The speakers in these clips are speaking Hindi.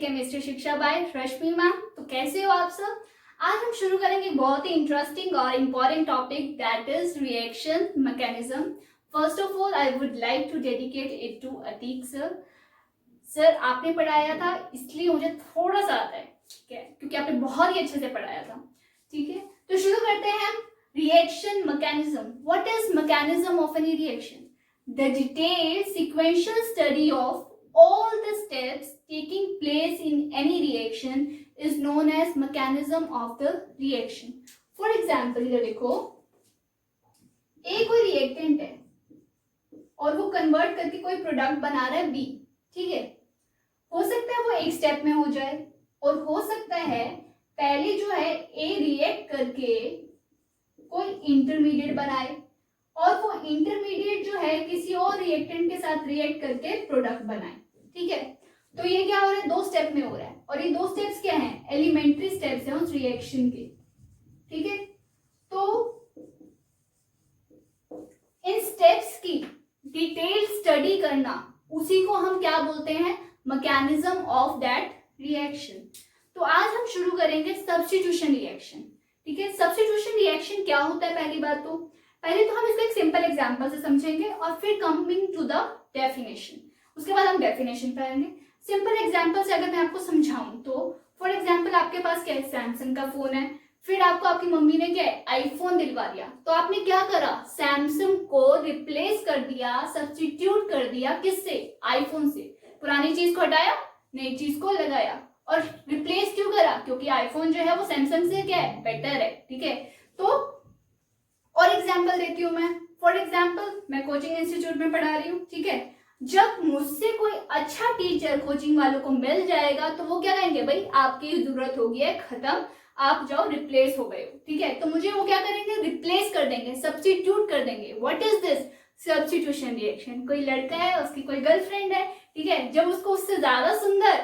केमिस्ट्री शिक्षा बाय रश्मि मैम। तो कैसे हो आप सब? आज हम शुरू करेंगे बहुत ही इंटरेस्टिंग और important topic that is reaction mechanism. First of all I would like to dedicate it to Atiq sir. Sir आपने पढ़ाया था इसलिए मुझे थोड़ा सा आता है, ठीक है, क्योंकि आपने बहुत ही अच्छे से पढ़ाया था। ठीक है, तो शुरू करते हैं हम। Reaction mechanism, what is mechanism of any reaction? The detailed sequential study of all the steps taking place in any reaction is known as mechanism of the reaction. For example, इधर देखो, एक कोई रिएक्टेंट है और वो कन्वर्ट करके कोई प्रोडक्ट बना रहा है बी, ठीक है। हो सकता है वो एक स्टेप में हो जाए और हो सकता है पहले जो है ए रिएक्ट करके कोई इंटरमीडिएट बनाए और वो इंटरमीडिएट जो है किसी और रिएक्टेंट के साथ रिएक्ट करके प्रोडक्ट बनाए, ठीक है। तो ये क्या हो रहा है, दो स्टेप में हो रहा है और ये दो स्टेप्स क्या हैं, एलिमेंट्री स्टेप्स हैं उस रिएक्शन के, ठीक है। तो इन स्टेप्स की डिटेल स्टडी करना, उसी को हम क्या बोलते हैं, मैकेनिज्म ऑफ दैट रिएक्शन। तो आज हम शुरू करेंगे सब्स्टिट्यूशन रिएक्शन, ठीक है। सब्स्टिट्यूशन रिएक्शन क्या होता है? पहले तो हम इसको एक सिंपल एग्जांपल से समझेंगे और फिर कमिंग टू द डेफिनेशन, उसके बाद हम डेफिनेशन पढ़ेंगे। सिंपल एग्जांपल से अगर मैं आपको समझाऊं तो फॉर एग्जांपल आपके पास क्या है, सैमसंग का फोन है, फिर आपको आपकी मम्मी ने क्या है, आईफोन दिलवा दिया। तो आपने क्या करा, सैमसंग को रिप्लेस कर दिया, सब्स्टिट्यूट कर दिया, किससे, आईफोन से। पुरानी चीज को हटाया, नई चीज को लगाया। और रिप्लेस क्यों करा? क्योंकि आईफोन जो है वो सैमसंग से क्या है, बेटर है, ठीक है। तो और एग्जाम्पल देती हूँ मैं। फॉर एग्जाम्पल मैं कोचिंग इंस्टीट्यूट में पढ़ा रही हूँ, ठीक है। जब मुझसे कोई अच्छा टीचर कोचिंग वालों को मिल जाएगा तो वो क्या कहेंगे, भाई आपकी जरूरत हो गई है खत्म, आप जाओ, रिप्लेस हो गए हो, ठीक है। तो मुझे वो क्या करेंगे, रिप्लेस कर देंगे, सब्स्टिट्यूट कर देंगे। What is this? Substitution reaction. कोई लड़का है, उसकी कोई गर्लफ्रेंड है, ठीक है, जब उसको उससे ज्यादा सुंदर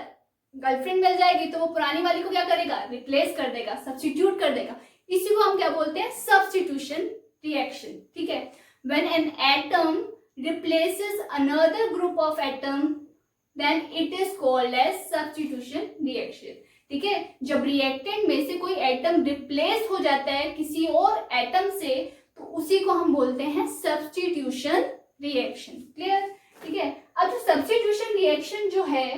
गर्लफ्रेंड मिल जाएगी तो वो पुरानी वाली को क्या करेगा, रिप्लेस कर देगा, सब्स्टिट्यूट कर देगा। इसी को हम क्या बोलते हैं, सब्स्टिट्यूशन रिएक्शन, ठीक है। When an atom replaces another group of atom then it is called as substitution reaction, ठीक है। जब रिएक्टेंट में से कोई एटम रिप्लेस हो जाता है किसी और एटम से तो उसी को हम बोलते हैं सब्स्टिट्यूशन रिएक्शन। क्लियर? ठीक है। अब जो सब्स्टिट्यूशन रिएक्शन जो है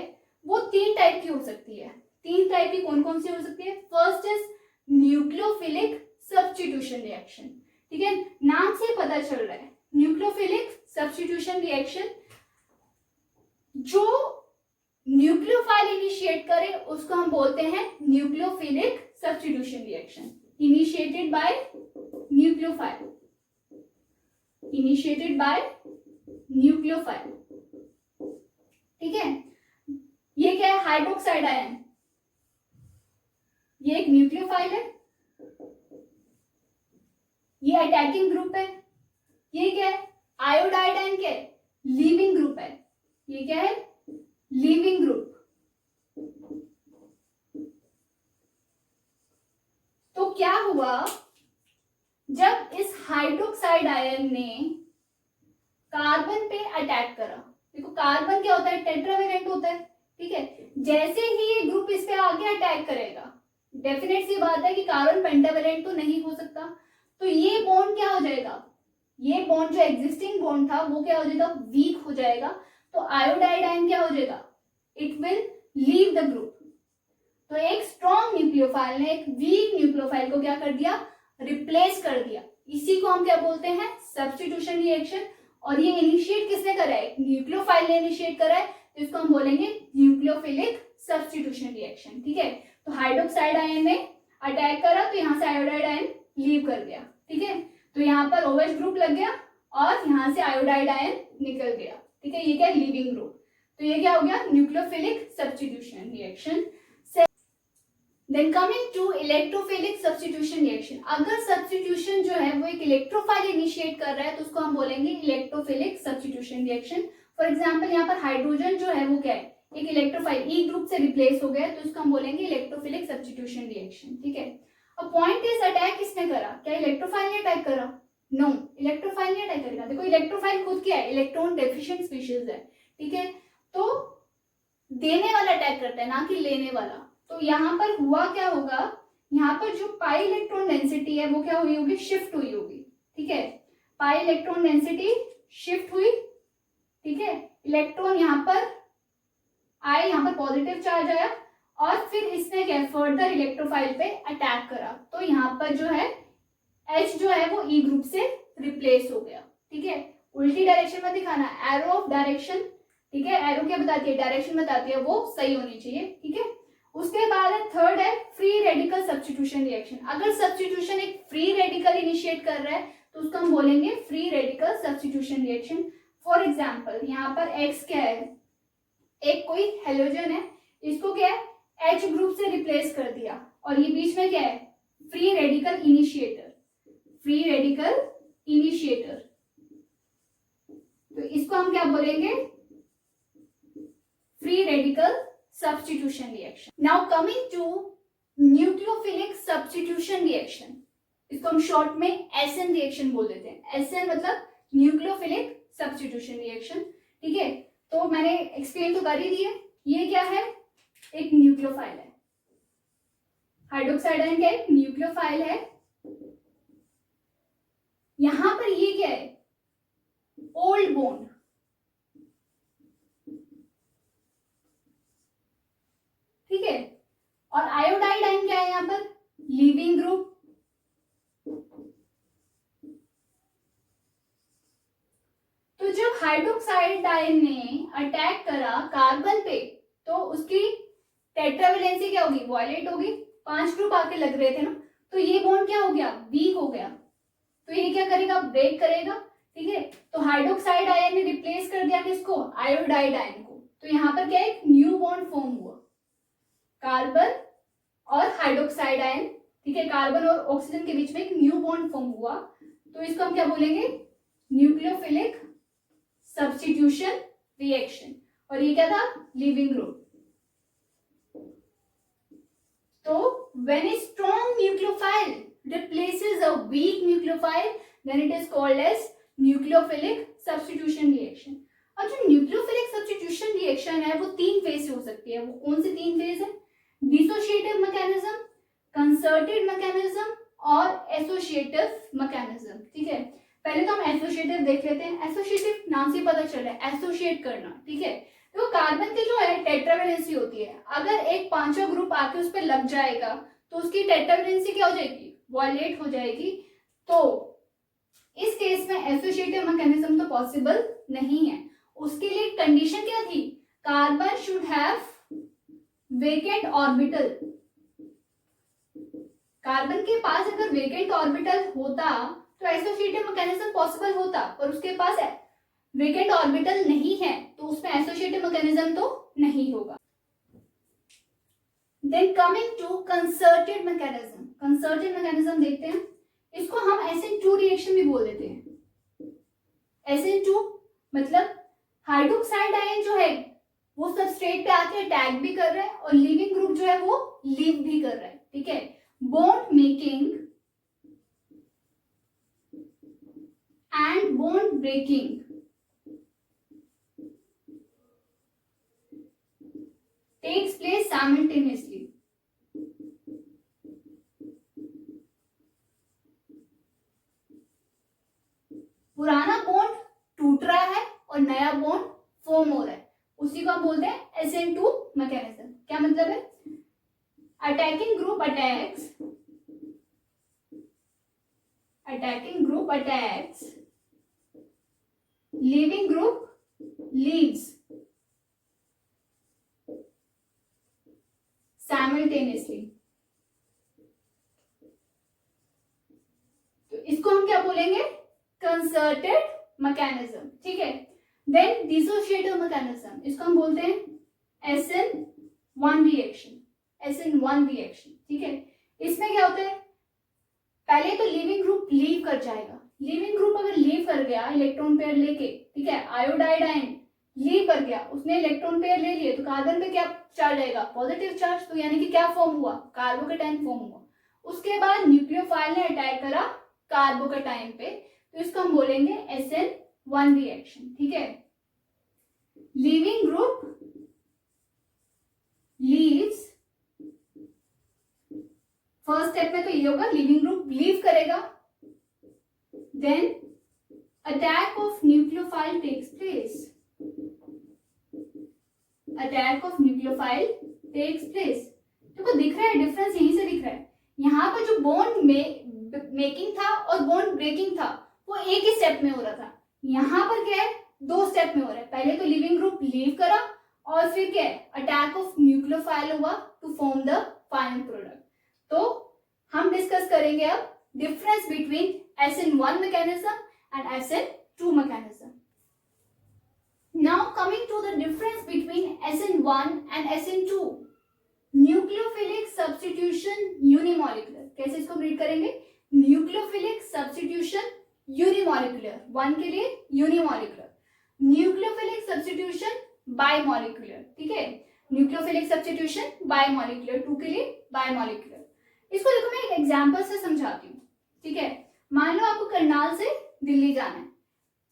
वो तीन टाइप की हो सकती है। तीन टाइप की कौन कौन सी हो सकती है? First is nucleophilic substitution reaction, ठीक है, नाम से पता चल रहा है न्यूक्लियोफिलिक सब्स्टिट्यूशन रिएक्शन। जो न्यूक्लियोफाइल इनिशिएट करे उसको हम बोलते हैं nucleophilic substitution reaction. Initiated by nucleophile, initiated by nucleophile, ठीक है। ये क्या है, हाइड्रोक्साइड आयन, ये एक न्यूक्लियोफाइल है, ये अटैकिंग ग्रुप है। ये क्या है, आयोडाइड आयन, क्या है, लीविंग ग्रुप है। ये क्या है, लीविंग ग्रुप। तो क्या हुआ, जब इस हाइड्रोक्साइड आयन ने कार्बन पे अटैक करा, देखो कार्बन क्या होता है, टेट्रावेलेंट होता है, ठीक है। जैसे ही ये ग्रुप इस पे आगे अटैक करेगा, डेफिनेट सी बात है कि कार्बन पेंटावेलेंट तो नहीं हो सकता, तो ये बॉन्ड क्या हो जाएगा, ये बॉन्ड जो एग्जिस्टिंग बॉन्ड था वो क्या हो जाएगा, वीक हो जाएगा। तो आयोडाइड आयन क्या हो जाएगा, it will leave the group. तो एक स्ट्रॉन्ग न्यूक्लियोफाइल ने एक वीक न्यूक्लियोफाइल को क्या कर दिया, रिप्लेस कर दिया। इसी को हम क्या बोलते हैं, सब्स्टिट्यूशन रिएक्शन। और ये इनिशिएट किसने करा है, न्यूक्लियोफाइल ने इनिशिएट करा है, तो इसको हम बोलेंगे न्यूक्लियोफिलिक सब्स्टिट्यूशन रिएक्शन, ठीक है। तो हाइड्रोक्साइड आयन ने अटैक करा तो यहाँ से आयोडाइड आयन लीव कर दिया, ठीक है। तो यहाँ पर OH ग्रुप लग गया और यहाँ से आयोडाइड आयन निकल गया, ठीक है। ये क्या है, लीविंग ग्रुप। तो ये क्या हो गया, nucleophilic substitution reaction. Then coming to electrophilic substitution reaction. अगर सब्स्टिट्यूशन जो है वो एक इलेक्ट्रोफाइल इनिशिएट कर रहा है तो उसको हम बोलेंगे electrophilic substitution reaction. For example यहाँ पर हाइड्रोजन जो है वो क्या है, एक इलेक्ट्रोफाइल ई ग्रुप से रिप्लेस हो गया, तो इसको हम बोलेंगे इलेक्ट्रोफिलिक सब्स्टिट्यूशन रिएक्शन, ठीक है। अब पॉइंट इज अटैक किसने करा, क्या इलेक्ट्रोफाइल ने अटैक करा? नो, इलेक्ट्रोफाइल ने अटैक करेगा। देखो इलेक्ट्रोफाइल खुद क्या है, इलेक्ट्रॉन डेफिशिएंट स्पीशीज है, ठीक है। तो देने वाला अटैक करता है, ना कि लेने वाला। तो यहाँ पर हुआ क्या होगा, यहाँ पर जो पाई इलेक्ट्रॉन डेंसिटी है वो क्या हुई होगी, शिफ्ट हुई होगी। ठीक है, पाई इलेक्ट्रॉन डेंसिटी शिफ्ट हुई। ठीक है, इलेक्ट्रॉन यहाँ पर आए, यहाँ पर पॉजिटिव चार्ज आया और फिर इसने क्या फर्दर इलेक्ट्रोफाइल पे अटैक करा। तो यहाँ पर जो है H जो है वो E ग्रुप से रिप्लेस हो गया। ठीक है, उल्टी डायरेक्शन में दिखाना, एरो ऑफ डायरेक्शन। ठीक है, एरो क्या बताती है, डायरेक्शन बताती है, वो सही होनी चाहिए। ठीक है, उसके बाद है थर्ड है फ्री रेडिकल सब्स्टिट्यूशन रिएक्शन। अगर सब्स्टिट्यूशन एक फ्री रेडिकल इनिशिएट कर रहा है तो उसको हम बोलेंगे free radical substitution reaction. For example यहाँ पर X क्या है, एक कोई हेलोजन है, इसको क्या है H ग्रुप से रिप्लेस कर दिया और ये बीच में क्या है, free radical initiator, free radical initiator. तो इसको हम क्या बोलेंगे, free radical substitution reaction. Now coming to nucleophilic substitution reaction, इसको हम शॉर्ट में एसएन रिएक्शन बोल देते हैं। एसएन मतलब न्यूक्लियोफिलिक सब्स्टिट्यूशन रिएक्शन। ठीक है, तो मैंने एक्सप्लेन तो कर ही दिया। ये क्या है, एक न्यूक्लियोफाइल है, हाइड्रोक्साइड आयन का एक न्यूक्लियोफाइल है। यहां पर ये क्या है, ओल्ड बॉन्ड। ठीक है, और आयोडाइड आयन क्या है यहाँ पर, लीविंग ग्रुप। तो जब हाइड्रोक्साइड आयन ने अटैक करा कार्बन पे तो उसकी टेट्रावेलेंसी क्या होगी, वॉयलेट होगी। 5 ग्रुप आके लग रहे थे ना, तो ये बॉन्ड क्या हो गया, वीक हो गया। तो ये क्या करेगा, ब्रेक करेगा। ठीक है, तो हाइड्रोक्साइड आयन ने रिप्लेस कर दिया किसको, आयोडाइड आयन को। तो यहाँ पर क्या एक न्यू बॉन्ड फॉर्म हुआ, कार्बन और हाइड्रोक्साइड आयन। ठीक है, कार्बन और ऑक्सीजन के बीच में एक न्यू बॉन्ड फॉर्म हुआ। तो इसको हम क्या बोलेंगे, न्यूक्लियोफिलिक सब्स्टिट्यूशन रिएक्शन। और ये क्या था, लिविंग ग्रुप। तो when a strong nucleophile replaces a weak nucleophile then it is called as nucleophilic substitution reaction। अब जो न्यूक्लियोफिलिक सब्स्टिट्यूशन रिएक्शन है वो 3 फेज से हो सकती है। वो कौन सी 3 फेज है, डिसोशिएटिव मैकेनिज्म, कंसर्टेड मैकेनिज्म और एसोसिएटिव मैकेनिज्म। ठीक है, पहले तो हम एसोसिएटिव देख लेते हैं। एसोसिएटिव नाम से पता चल रहा है, एसोसिएट करना। ठीक है, तो कार्बन की जो है टेट्रावेलेंसी होती है, अगर एक 5वां ग्रुप आके उस पर लग जाएगा तो उसकी टेट्रावेलेंसी क्या हो जाएगी, वॉयलेट हो जाएगी। तो इस केस में एसोसिएटिव मैकेनिज्म तो पॉसिबल नहीं है। उसके लिए कंडीशन क्या थी, carbon should have vacant orbital. Carbon के पास अगर वेकेंट ऑर्बिटल होता तो एसोसिएटिव मैकेनिज्म पॉसिबल होता, पर उसके पास वेकेंट ऑर्बिटल नहीं है तो उसमें एसोसिएटिव मैकेनिज्म तो नहीं होगा। Then coming to concerted mechanism. Concerted mechanism देखते हैं, इसको हम SN2 रिएक्शन भी बोल देते हैं। SN2 मतलब हाइड्रोक्साइड आयन जो है वो सबस्ट्रेट पे आके अटैक भी कर रहा है और लीविंग ग्रुप जो है वो लीव भी कर रहा है। ठीक है, bond making and bond breaking takes place simultaneously। पुराना बॉन्ड टूट रहा है और नया बॉन्ड फॉर्म हो रहा है, उसी को हम बोलते हैं SN2 मैकेनिज्म। क्या मतलब है, attacking group attacks, attacking group attacks, leaving group leaves simultaneously. तो इसको हम क्या बोलेंगे, कंसर्टेड मैकेनिज्म। ठीक है, देन डिसोशिएटिव मैकेनिज्म, इसको हम बोलते हैं SN1 रिएक्शन। SN1 reaction. ठीक है, इसमें क्या होता है, पहले तो लिविंग ग्रुप लीव कर जाएगा। लिविंग ग्रुप अगर लीव कर गया इलेक्ट्रॉन पेयर लेके, ठीक है, आयोडाइड आयन लीव कर गया, उसने इलेक्ट्रॉन पेयर ले लिए, तो कार्बन पे क्या चार्ज आएगा, पॉजिटिव चार्ज। तो यानी कि क्या फॉर्म हुआ, कार्बोकेटाइन फॉर्म हुआ। उसके बाद न्यूक्लियोफाइल ने अटैक करा कार्बोकेटाइन पे, तो इसको हम बोलेंगे SN1 रिएक्शन। ठीक है, leaving group leaves, first step में तो ये होगा, लिविंग ग्रुप लीव करेगा, then attack of nucleophile takes place, attack of nucleophile takes place. देखो दिख रहा है डिफरेंस, यहीं से दिख रहा है। यहाँ पर जो बॉन्ड मेकिंग था और बॉन्ड ब्रेकिंग था वो एक ही स्टेप में हो रहा था, यहाँ पर क्या है, दो स्टेप में हो रहा है। पहले तो लिविंग ग्रुप लीव करा और फिर क्या है, अटैक ऑफ न्यूक्लियोफाइल हुआ to form the final product. तो हम डिस्कस करेंगे अब difference between SN1 mechanism and SN2 mechanism. Now coming to the difference between SN1 and SN2, nucleophilic substitution unimolecular. कैसे इसको रीड करेंगे, न्यूक्लियोफिलिक सब्स्टिट्यूशन यूनिमॉलिक्यूलर, 1 के लिए यूनिमॉलिक्यूलर, न्यूक्लियोफिलिक सब्स्टिट्यूशन बायमॉलिक्यूलर, ठीक है, न्यूक्लियोफिलिक सब्स्टिट्यूशन बायमॉलिक्यूलर, 2 के लिए बायमॉलिक्यूलर। इसको देखो मैं एक एग्जांपल से समझाती हूँ, ठीक है। मान लो आपको करनाल से दिल्ली जाना है,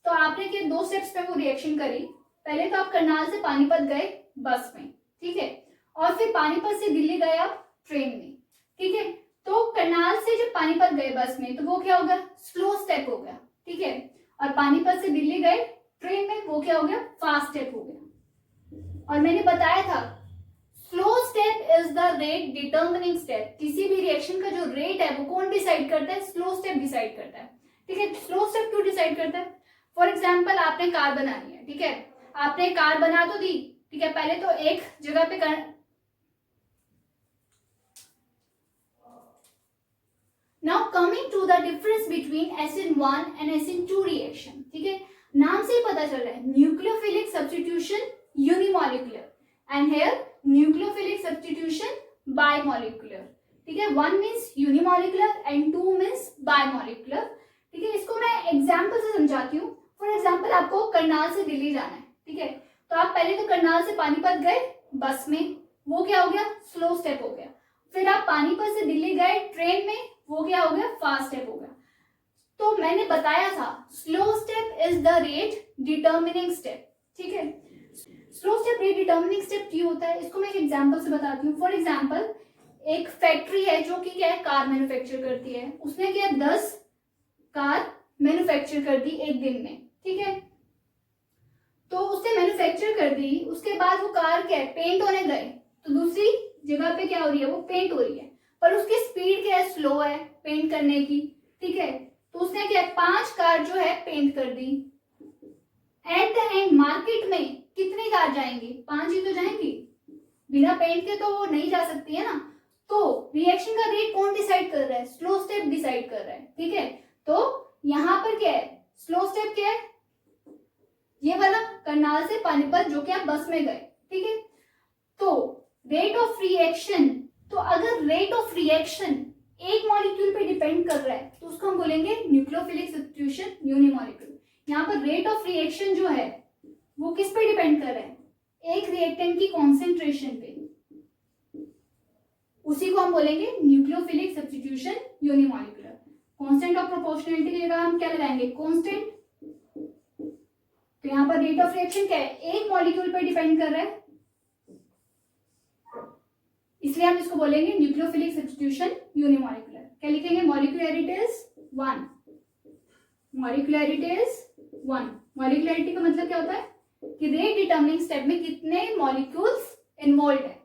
तो आपने क्या दो स्टेप्स पे वो रिएक्शन करी। पहले तो आप करनाल से पानीपत गए बस में, ठीक है, और फिर पानीपत से दिल्ली गए आप ट्रेन में, ठीक है। तो करनाल से जब पानीपत गए बस में तो वो क्या हो गया, स्लो स्टेप हो गया, ठीक है, और पानीपत से दिल्ली गए ट्रेन में, वो क्या हो गया, फास्ट स्टेप हो गया। और मैंने बताया था slow step is the rate determining step. किसी भी रिएक्शन का जो रेट है वो कौन डिसाइड करता है, स्लो स्टेप डिसाइड करता है, ठीक है। स्लो स्टेप क्यों डिसाइड करता है, फॉर एग्जाम्पल आपने कार बनानी है, ठीक है, आपने कार बना तो दी, ठीक है, पहले तो एक जगह पे now coming to the difference between SN1 and SN2 reaction, ठीक है। नाम से ही पता चल रहा है, nucleophilic substitution unimolecular and here nucleophilic substitution bimolecular, ठीक है। 1 means unimolecular and 2 means bimolecular, ठीक है। इसको मैं एग्जांपल से समझाती हूँ। फॉर एग्जांपल आपको करनाल से दिल्ली जाना है, ठीक है, तो आप पहले तो करनाल से पानीपत गए बस में, वो क्या हो गया, स्लो स्टेप हो गया। फिर आप पानीपत से दिल्ली गए ट्रेन में, वो क्या हो गया, फास्ट स्टेप हो गया। तो मैंने बताया था slow step is the rate determining step, ठीक है। Slow step rate determining step क्यों होता है, इसको मैं एक एग्जांपल से बताती हूँ। फॉर एग्जांपल एक फैक्ट्री है जो कि क्या है, कार मैन्युफैक्चर करती है, उसने क्या 10 कार मैन्युफैक्चर कर दी एक दिन में, ठीक है। तो उसने मैन्युफैक्चर कर दी, उसके बाद वो कार क्या है, पेंट होने गए, तो दूसरी जगह पे क्या हो रही है, वो पेंट हो रही है, पर उसकी स्पीड क्या है, स्लो है पेंट करने की, ठीक है। तो उसने क्या 5 कार जो है पेंट कर दी। एट द एंड मार्केट में कितनी कार जाएंगी, 5 ही तो जाएंगी, बिना पेंट के तो वो नहीं जा सकती है ना। तो रिएक्शन का रेट कौन डिसाइड कर रहा है, स्लो स्टेप डिसाइड कर रहा है, ठीक है। तो यहाँ पर क्या है, स्लो स्टेप क्या है, ये वाला करनाल से पानीपत जो कि आप बस में गए, ठीक है। तो रेट ऑफ रिएक्शन, तो अगर रेट ऑफ रिएक्शन एक मॉलिक्यूल पे डिपेंड कर रहा है तो उसको हम बोलेंगे न्यूक्लियोफिलिक सब्स्टिट्यूशन यूनिमॉलिक्यूलर। यहाँ पर रेट ऑफ रिएक्शन जो है वो किस पे डिपेंड कर रहा है, एक रिएक्टेंट की कॉन्सेंट्रेशन पे, उसी को हम बोलेंगे nucleophilic substitution unimolecular. Constant of proportionality की जगह हम क्या लगाएंगे, कांस्टेंट। तो यहाँ पर रेट ऑफ रिएक्शन क्या है, एक मॉलिक्यूल पर डिपेंड कर रहा है, इसलिए हम इसको बोलेंगे न्यूक्लियोफिलिक सब्स्टिट्यूशन यूनिमॉलिक्यूलर। क्या लिखेंगे, मॉलिक्यूलैरिटी इज 1, मॉलिक्यूलैरिटी इज 1। मॉलिक्यूलैरिटी का मतलब क्या होता है कि रेट डिटर्मिनिंग स्टेप में कितने मॉलिक्यूल्स इन्वॉल्व है।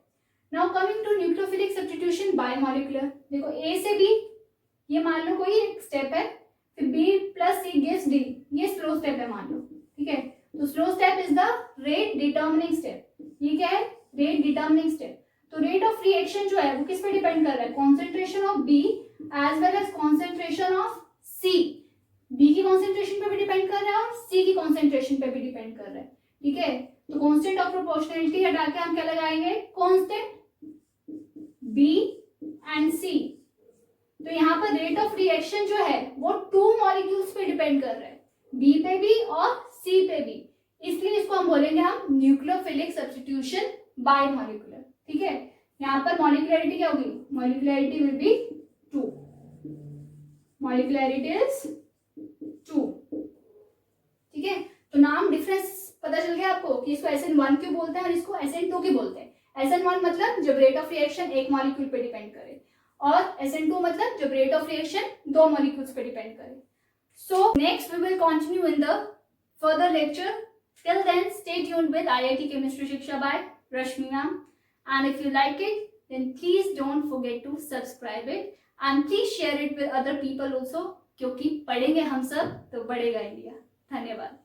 Now coming to nucleophilic substitution bimolecular, देखो ए से बी, ये मान लो कोई एक स्टेप है, फिर B + C गिव्स D, ये स्लो स्टेप है मान लो, ठीक है। तो slow step is the rate determining step, ये क्या है, रेट डिटर्मिनिंग स्टेप। तो रेट ऑफ रिएक्शन जो है वो किस पे डिपेंड कर रहा है, concentration of B as well as concentration of C। B की कॉन्सेंट्रेशन पे भी डिपेंड कर रहा है और C की कॉन्सेंट्रेशन पे भी डिपेंड कर रहा है, ठीक है। तो कांस्टेंट ऑफ प्रोपोर्शनलिटी हटा के हम क्या लगाएंगे, कांस्टेंट B एंड C। तो यहाँ पर रेट ऑफ रिएक्शन जो है वो 2 मॉलिक्यूल्स पे डिपेंड कर रहा है, B पे भी और C पे भी, इसलिए इसको हम बोलेंगे हम न्यूक्लियोफिलिक सब्स्टिट्यूशन बायमॉलिक्यूलर, ठीक है। यहाँ पर मॉलिक्यूलैरिटी क्या होगी, मॉलिक्यूलैरिटी विल बी 2, मॉलिक्यूलैरिटी इज 2, ठीक है। तो नाम डिफरेंस पता चल गया आपको कि इसको SN1 क्यों बोलते हैं और इसको SN2 क्यों बोलते हैं। SN1 मतलब जब रेट ऑफ रिएक्शन एक मॉलिक्यूल पे डिपेंड करे, और SN2 मतलब जब रेट ऑफ रिएक्शन दो मॉलिक्यूल्स पे डिपेंड करे. So next we will continue in the further lecture. Till then, stay tuned with IIT Chemistry Shiksha by Rashmi ma'am. And if you like it, then please don't forget to subscribe it and please share it with other people also. क्योंकि पढ़ेंगे हम सब तो बढ़ेगा इंडिया. धन्यवाद.